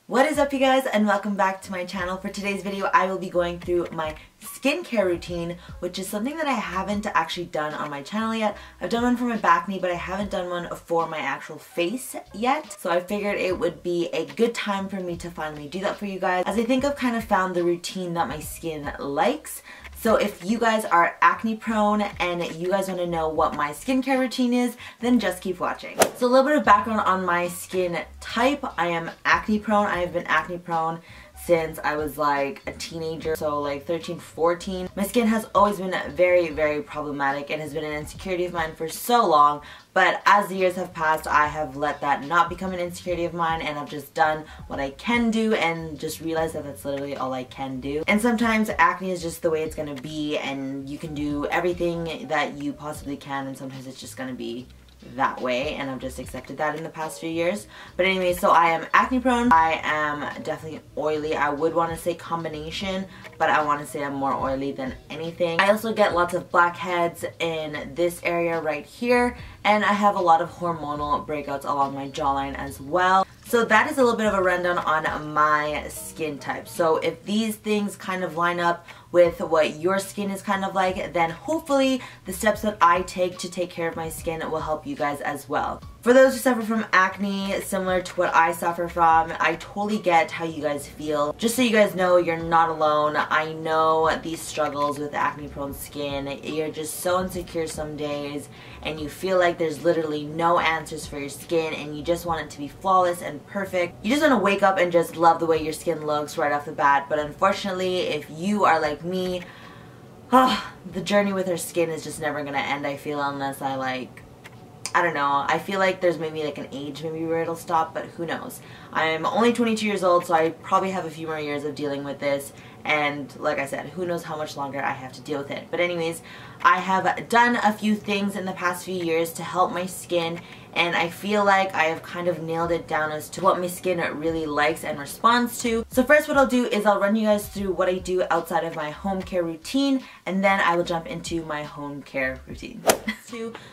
What is up, you guys, and welcome back to my channel. For today's video I will be going through my skincare routine, which is something that I haven't actually done on my channel yet. I've done one for my back knee, but I haven't done one for my actual face yet. So I figured it would be a good time for me to finally do that for you guys, as I think I've kind of found the routine that my skin likes. So if you guys are acne prone and you guys want to know what my skincare routine is, then just keep watching. So a little bit of background on my skin type. I am acne prone. I have been acne prone since I was like a teenager, so like 13, 14. My skin has always been very, very problematic. It has been an insecurity of mine for so long, but as the years have passed, I have let that not become an insecurity of mine, and I've just done what I can do and just realized that that's literally all I can do. And sometimes acne is just the way it's gonna be, and you can do everything that you possibly can, and sometimes it's just gonna be that way, and I've just accepted that in the past few years. But anyway, so I am acne prone. I am definitely oily. I would want to say combination, but I want to say I'm more oily than anything. I also get lots of blackheads in this area right here, and I have a lot of hormonal breakouts along my jawline as well. So that is a little bit of a rundown on my skin type. So if these things kind of line up with what your skin is kind of like, then hopefully the steps that I take to take care of my skin will help you guys as well. For those who suffer from acne, similar to what I suffer from, I totally get how you guys feel. Just so you guys know, you're not alone. I know these struggles with acne prone skin. You're just so insecure some days, and you feel like there's literally no answers for your skin, and you just want it to be flawless and perfect. You just want to wake up and just love the way your skin looks right off the bat. But unfortunately, if you are like me, the journey with our skin is just never gonna end, I feel, unless I don't know, I feel like there's maybe like an age maybe where it'll stop, but who knows. I'm only 22 years old, so I probably have a few more years of dealing with this, and like I said, who knows how much longer I have to deal with it. But anyways, I have done a few things in the past few years to help my skin, and I feel like I have kind of nailed it down as to what my skin really likes and responds to. So first, what I'll do is I'll run you guys through what I do outside of my home care routine, and then I will jump into my home care routine.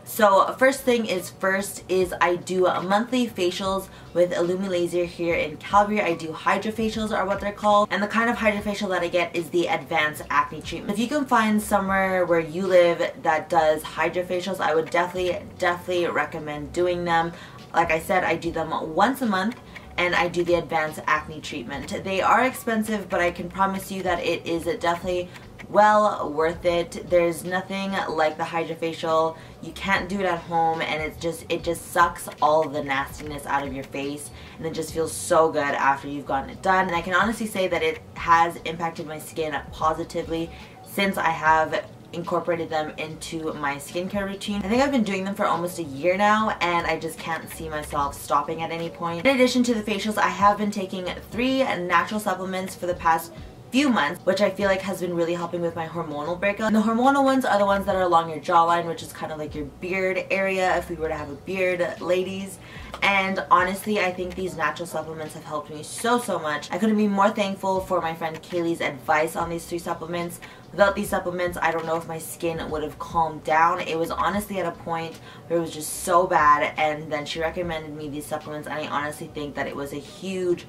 So first thing is first is I do monthly facials with Illumi-Laser here in Calgary. I do hydrofacials are what they're called, and the kind of hydrofacial that I get is the advanced acne treatment. If you can find somewhere where you live that does hydrofacials, I would definitely recommend doing them. Like I said, I do them once a month, and I do the advanced acne treatment. They are expensive, but I can promise you that it is definitely well worth it. There's nothing like the hydrofacial. You can't do it at home, and it just sucks all the nastiness out of your face, and it just feels so good after you've gotten it done. And I can honestly say that it has impacted my skin positively since I have incorporated them into my skincare routine. I think I've been doing them for almost a year now, and I just can't see myself stopping at any point. In addition to the facials, I have been taking 3 natural supplements for the past few months, which I feel like has been really helping with my hormonal breakup. And the hormonal ones are the ones that are along your jawline, which is kind of like your beard area if we were to have a beard, ladies. And honestly, I think these natural supplements have helped me so much. I couldn't be more thankful for my friend Kayleigh's advice on these 3 supplements. Without these supplements, I don't know if my skin would have calmed down. It was honestly at a point where it was just so bad, and then she recommended me these supplements, and I honestly think that it was a huge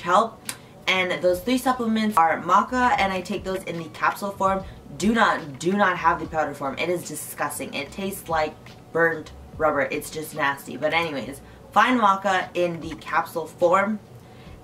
help. And those 3 supplements are maca, and I take those in the capsule form. Do not have the powder form. It is disgusting. It tastes like burnt rubber. It's just nasty. But anyways, find maca in the capsule form.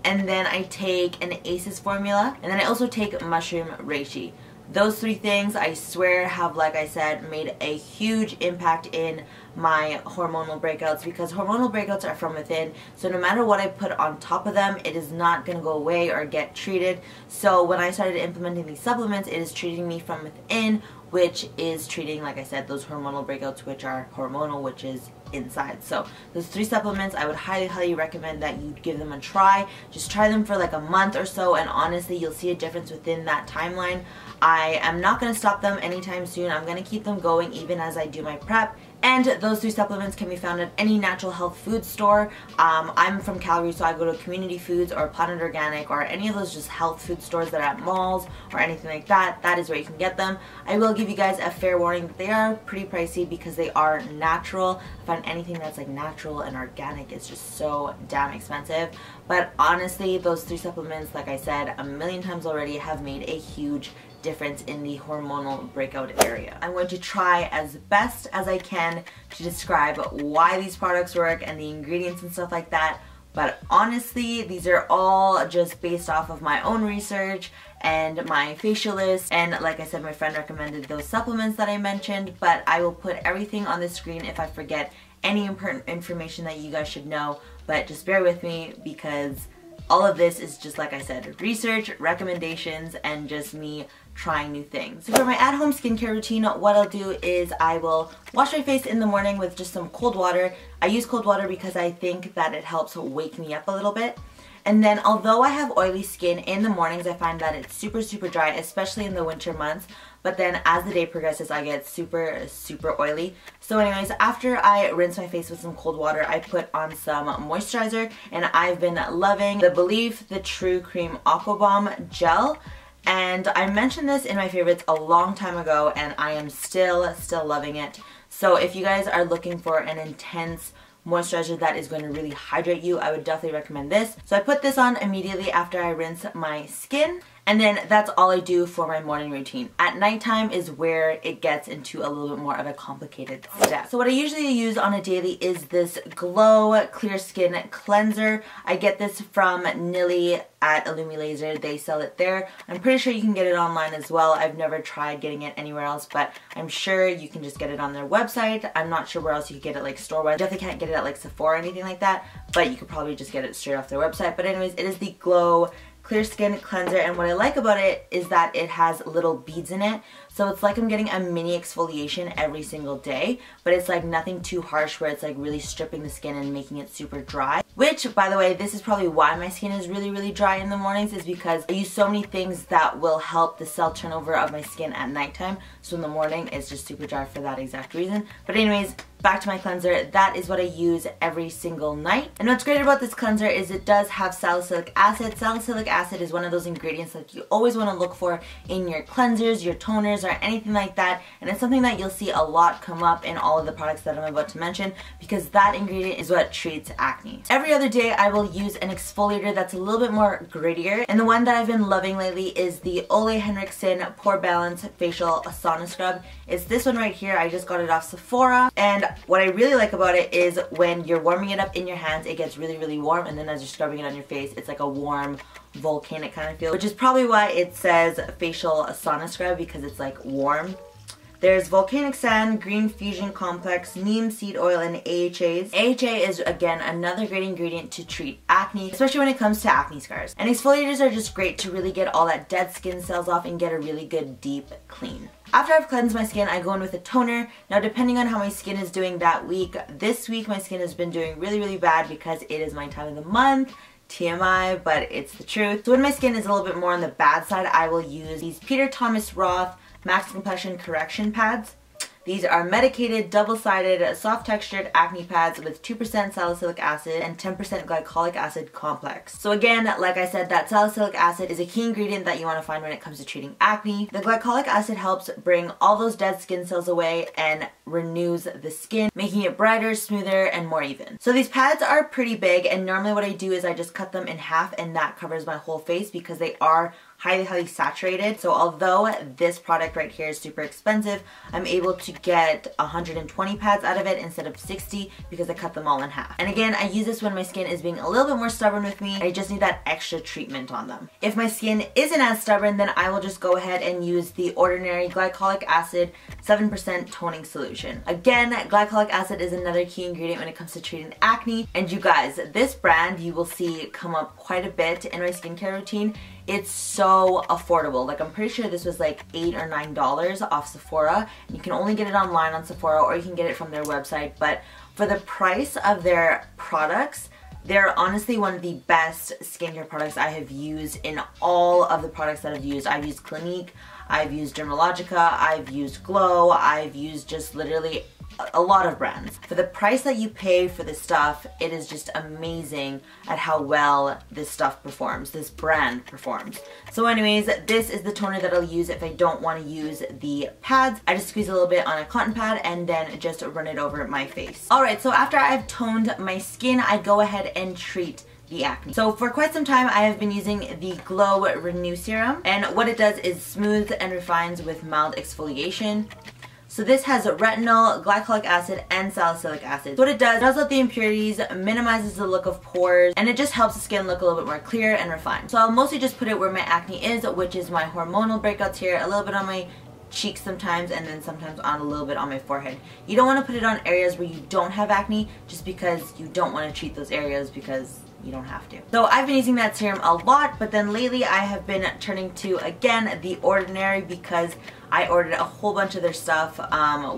And then I take an ACEs formula, and then I also take mushroom reishi. Those 3 things, I swear, have, like I said, made a huge impact in my hormonal breakouts, because hormonal breakouts are from within. So no matter what I put on top of them, it is not going to go away or get treated. So when I started implementing these supplements, it is treating me from within, which is treating, like I said, those hormonal breakouts, which are hormonal, which is inside. So those 3 supplements, I would highly recommend that you give them a try. Just try them for like a month or so, and honestly, you'll see a difference within that timeline. I am not going to stop them anytime soon. I'm going to keep them going even as I do my prep And those 3 supplements can be found at any natural health food store. I'm from Calgary, so I go to Community Foods or Planet Organic or any of those just health food stores that are at malls or anything like that. That is where you can get them. I will give you guys a fair warning that they are pretty pricey because they are natural. I find anything that's like natural and organic is just so damn expensive. But honestly, those 3 supplements, like I said a million times already, have made a huge difference in the hormonal breakout area. I'm going to try as best as I can to describe why these products work and the ingredients and stuff like that, but honestly these are all just based off of my own research and my facialist, and like I said, my friend recommended those supplements that I mentioned, but I will put everything on the screen if I forget any important information that you guys should know, but just bear with me because all of this is just, like I said, research, recommendations, and just me trying new things. So for my at-home skincare routine, what I'll do is I will wash my face in the morning with just some cold water. I use cold water because I think that it helps wake me up a little bit. And then although I have oily skin in the mornings, I find that it's super dry, especially in the winter months. But then as the day progresses, I get super oily. So anyways, after I rinse my face with some cold water, I put on some moisturizer, and I've been loving the Believe the True Cream Aqua Bomb Gel. And I mentioned this in my favorites a long time ago, and I am still loving it. So if you guys are looking for an intense moisturizer that is going to really hydrate you, I would definitely recommend this. So I put this on immediately after I rinse my skin, and then that's all I do for my morning routine. At nighttime is where it gets into a little bit more of a complicated step. So what I usually use on a daily is this Glow Clear Skin Cleanser. I get this from Nilly at Illumi Laser. They sell it there. I'm pretty sure you can get it online as well. I've never tried getting it anywhere else, but I'm sure you can just get it on their website. I'm not sure where else you could get it, like store-wise. Definitely can't get it at like Sephora or anything like that, but you could probably just get it straight off their website. But anyways, it is the Glow Clear Skin Cleanser, and what I like about it is that it has little beads in it. So it's like I'm getting a mini exfoliation every single day, but it's like nothing too harsh where it's like really stripping the skin and making it super dry. Which, by the way, this is probably why my skin is really dry in the mornings, is because I use so many things that will help the cell turnover of my skin at nighttime. So in the morning, it's just super dry for that exact reason. But anyways, back to my cleanser. That is what I use every single night. And what's great about this cleanser is it does have salicylic acid. Salicylic acid is one of those ingredients that you always want to look for in your cleansers, your toners, or anything like that. And it's something that you'll see a lot come up in all of the products that I'm about to mention, because that ingredient is what treats acne. Every other day I will use an exfoliator that's a little bit more grittier. And the one that I've been loving lately is the Ole Henriksen Pore Balance Facial Sauna Scrub. It's this one right here. I just got it off Sephora. And what I really like about it is when you're warming it up in your hands, it gets really warm, and then as you're scrubbing it on your face, it's like a warm, volcanic kind of feel, which is probably why it says facial sauna scrub, because it's like warm. There's volcanic sand, green fusion complex, neem seed oil, and AHAs. AHA is, again, another great ingredient to treat acne, especially when it comes to acne scars. And exfoliators are just great to really get all that dead skin cells off and get a really good deep clean. After I've cleansed my skin, I go in with a toner. Now, depending on how my skin is doing that week, this week my skin has been doing really bad because it is my time of the month. TMI, but it's the truth. So when my skin is a little bit more on the bad side, I will use these Peter Thomas Roth Max Compression Correction Pads. These are medicated, double-sided, soft-textured acne pads with 2% salicylic acid and 10% glycolic acid complex. So again, like I said, that salicylic acid is a key ingredient that you want to find when it comes to treating acne. The glycolic acid helps bring all those dead skin cells away and renews the skin, making it brighter, smoother, and more even. So these pads are pretty big, and normally what I do is I just cut them in half, and that covers my whole face because they are highly saturated. So although this product right here is super expensive, I'm able to get 120 pads out of it instead of 60 because I cut them all in half. And again, I use this when my skin is being a little bit more stubborn with me. I just need that extra treatment on them. If my skin isn't as stubborn, then I will just go ahead and use the ordinary glycolic acid 7% toning solution. Again, glycolic acid is another key ingredient when it comes to treating acne. And you guys, this brand you will see come up quite a bit in my skincare routine. It's so affordable. Like, I'm pretty sure this was like $8 or $9 off Sephora. You can only get it online on Sephora, or you can get it from their website. But for the price of their products, they're honestly one of the best skincare products I have used in all of the products that I've used. I've used Clinique, I've used Dermalogica, I've used Glow, I've used just literally a lot of brands. For the price that you pay for this stuff, it is just amazing at how well this stuff performs, this brand performs. So anyways, this is the toner that I'll use if I don't want to use the pads. I just squeeze a little bit on a cotton pad and then just run it over my face. Alright, so after I've toned my skin, I go ahead and treat the acne. So for quite some time I have been using the Glow Renew Serum, and what it does is smooths and refines with mild exfoliation. So this has retinol, glycolic acid, and salicylic acid. So what it does out the impurities, minimizes the look of pores, and it just helps the skin look a little bit more clear and refined. So I'll mostly just put it where my acne is, which is my hormonal breakouts here, a little bit on my cheeks sometimes, and then sometimes on a little bit on my forehead. You don't want to put it on areas where you don't have acne, just because you don't want to treat those areas, because you don't have to. So I've been using that serum a lot, but then lately I have been turning to, again, The Ordinary, because I ordered a whole bunch of their stuff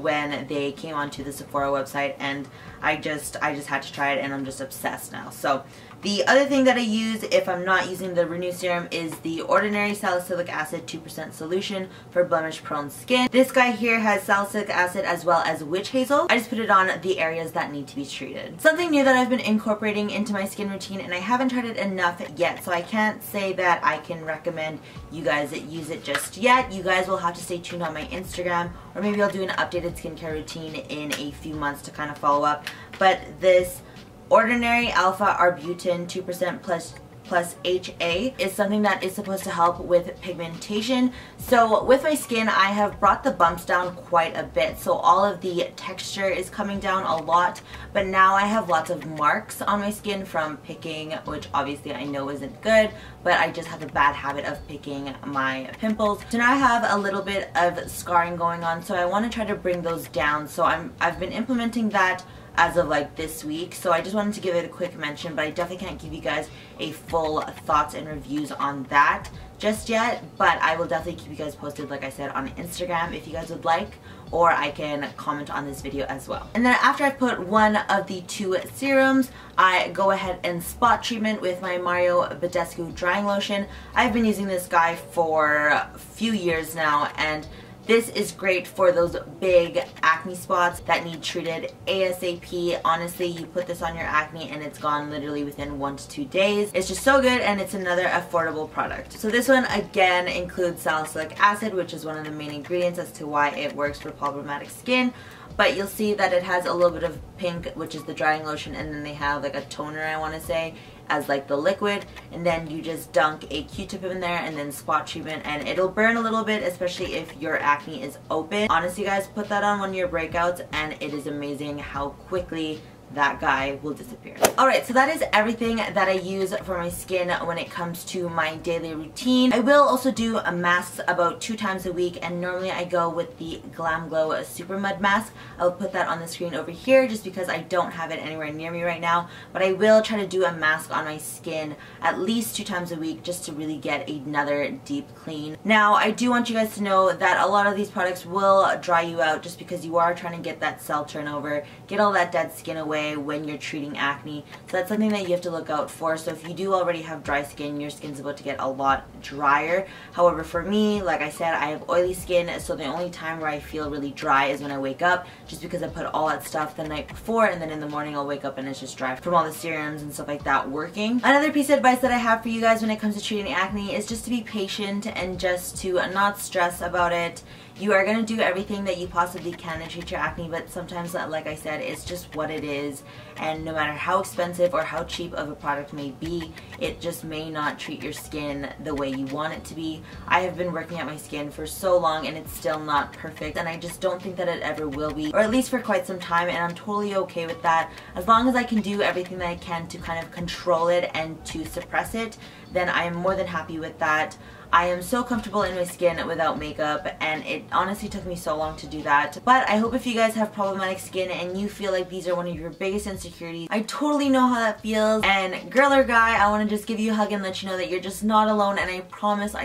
when they came onto the Sephora website, and I just had to try it, and I'm just obsessed now. So the other thing that I use if I'm not using the Renew Serum is the Ordinary Salicylic Acid 2% solution for blemish prone skin. This guy here has salicylic acid as well as witch hazel. I just put it on the areas that need to be treated. Something new that I've been incorporating into my skin routine, and I haven't tried it enough yet, so I can't say that I can recommend you guys use it just yet. You guys will have to stay tuned on my Instagram, or maybe I'll do an updated skincare routine in a few months to kind of follow up. But this Ordinary Alpha Arbutin 2% plus HA is something that is supposed to help with pigmentation. So with my skin, I have brought the bumps down quite a bit, so all of the texture is coming down a lot, but now I have lots of marks on my skin from picking, which obviously I know isn't good, but I just have a bad habit of picking my pimples. So now I have a little bit of scarring going on, so I want to try to bring those down. So I've been implementing that as of like this week, so I just wanted to give it a quick mention, but I definitely can't give you guys a full thoughts and reviews on that just yet, but I will definitely keep you guys posted, like I said, on Instagram if you guys would like, or I can comment on this video as well. And then after I've put one of the two serums, I go ahead and spot treatment with my Mario Badescu drying lotion. I've been using this guy for a few years now, and this is great for those big acne spots that need treated ASAP. Honestly, you put this on your acne and it's gone literally within 1 to 2 days. It's just so good, and it's another affordable product. So this one again includes salicylic acid, which is one of the main ingredients as to why it works for problematic skin. But you'll see that it has a little bit of pink, which is the drying lotion, and then they have like a toner, I want to say, as like the liquid, and then you just dunk a Q-tip in there and then spot treatment, and it'll burn a little bit, especially if your acne is open. Honestly guys, put that on one of your breakouts and it is amazing how quickly that guy will disappear. Alright, so that is everything that I use for my skin when it comes to my daily routine. I will also do a masks about 2 times a week, and normally I go with the Glam Glow Super Mud Mask. I'll put that on the screen over here just because I don't have it anywhere near me right now, but I will try to do a mask on my skin at least 2 times a week just to really get another deep clean. Now, I do want you guys to know that a lot of these products will dry you out just because you are trying to get that cell turnover, get all that dead skin away when you're treating acne. So that's something that you have to look out for. So if you do already have dry skin, your skin's about to get a lot drier. However, for me, like I said, I have oily skin, so the only time where I feel really dry is when I wake up, just because I put all that stuff the night before, and then in the morning I'll wake up and it's just dry from all the serums and stuff like that working. Another piece of advice that I have for you guys when it comes to treating acne is just to be patient and just to not stress about it. You are going to do everything that you possibly can to treat your acne, but sometimes, like I said, it's just what it is, and no matter how expensive or how cheap of a product may be, it just may not treat your skin the way you want it to be. I have been working at my skin for so long and it's still not perfect, and I just don't think that it ever will be, or at least for quite some time, and I'm totally okay with that. As long as I can do everything that I can to kind of control it and to suppress it, then I am more than happy with that. I am so comfortable in my skin without makeup, and it honestly took me so long to do that. But I hope if you guys have problematic skin and you feel like these are one of your biggest insecurities, I totally know how that feels. And girl or guy, I want to just give you a hug and let you know that you're just not alone, and I promise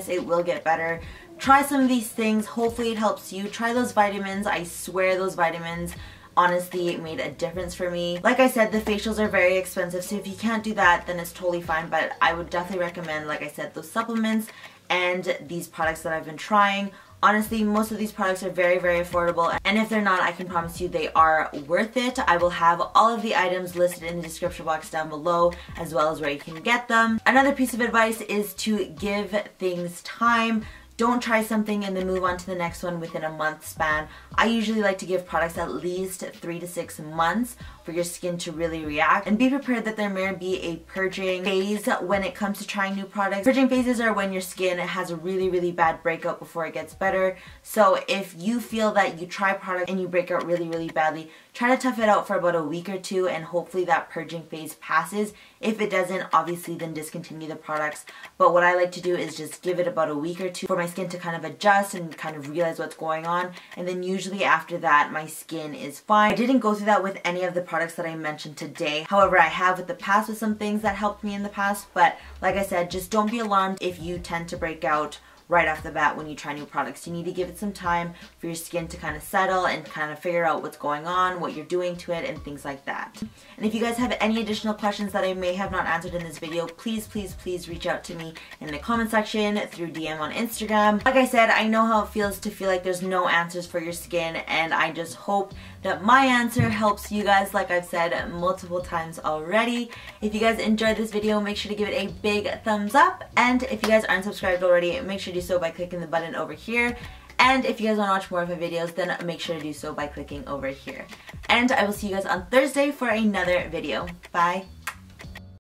it will get better. Try some of these things. Hopefully it helps you. Try those vitamins. I swear those vitamins honestly it made a difference for me. Like I said, the facials are very expensive, so if you can't do that, then it's totally fine, but I would definitely recommend, like I said, those supplements and these products that I've been trying. Honestly, most of these products are very, very affordable, and if they're not, I can promise you they are worth it. I will have all of the items listed in the description box down below, as well as where you can get them. Another piece of advice is to give things time. Don't try something and then move on to the next one within a month span. I usually like to give products at least 3 to 6 months for your skin to really react, and be prepared that there may be a purging phase when it comes to trying new products. Purging phases are when your skin has a really, really bad breakout before it gets better. So if you feel that you try product and you break out really, really badly, try to tough it out for about a week or two, and hopefully that purging phase passes. If it doesn't, obviously then discontinue the products. But what I like to do is just give it about a week or two for my skin to kind of adjust and kind of realize what's going on, and then usually after that my skin is fine. I didn't go through that with any of the products that I mentioned today. However, I have with the past with some things that helped me in the past, but like I said, just don't be alarmed if you tend to break out right off the bat when you try new products. You need to give it some time for your skin to kind of settle and kind of figure out what's going on, what you're doing to it, and things like that. And if you guys have any additional questions that I may have not answered in this video, please, please, please reach out to me in the comment section through DM on Instagram. Like I said, I know how it feels to feel like there's no answers for your skin, and I just hope that my answer helps you guys, like I've said multiple times already. If you guys enjoyed this video, make sure to give it a big thumbs up, and if you guys aren't subscribed already, make sure to do so by clicking the button over here. And if you guys want to watch more of my videos, then make sure to do so by clicking over here. And I will see you guys on Thursday for another video. Bye!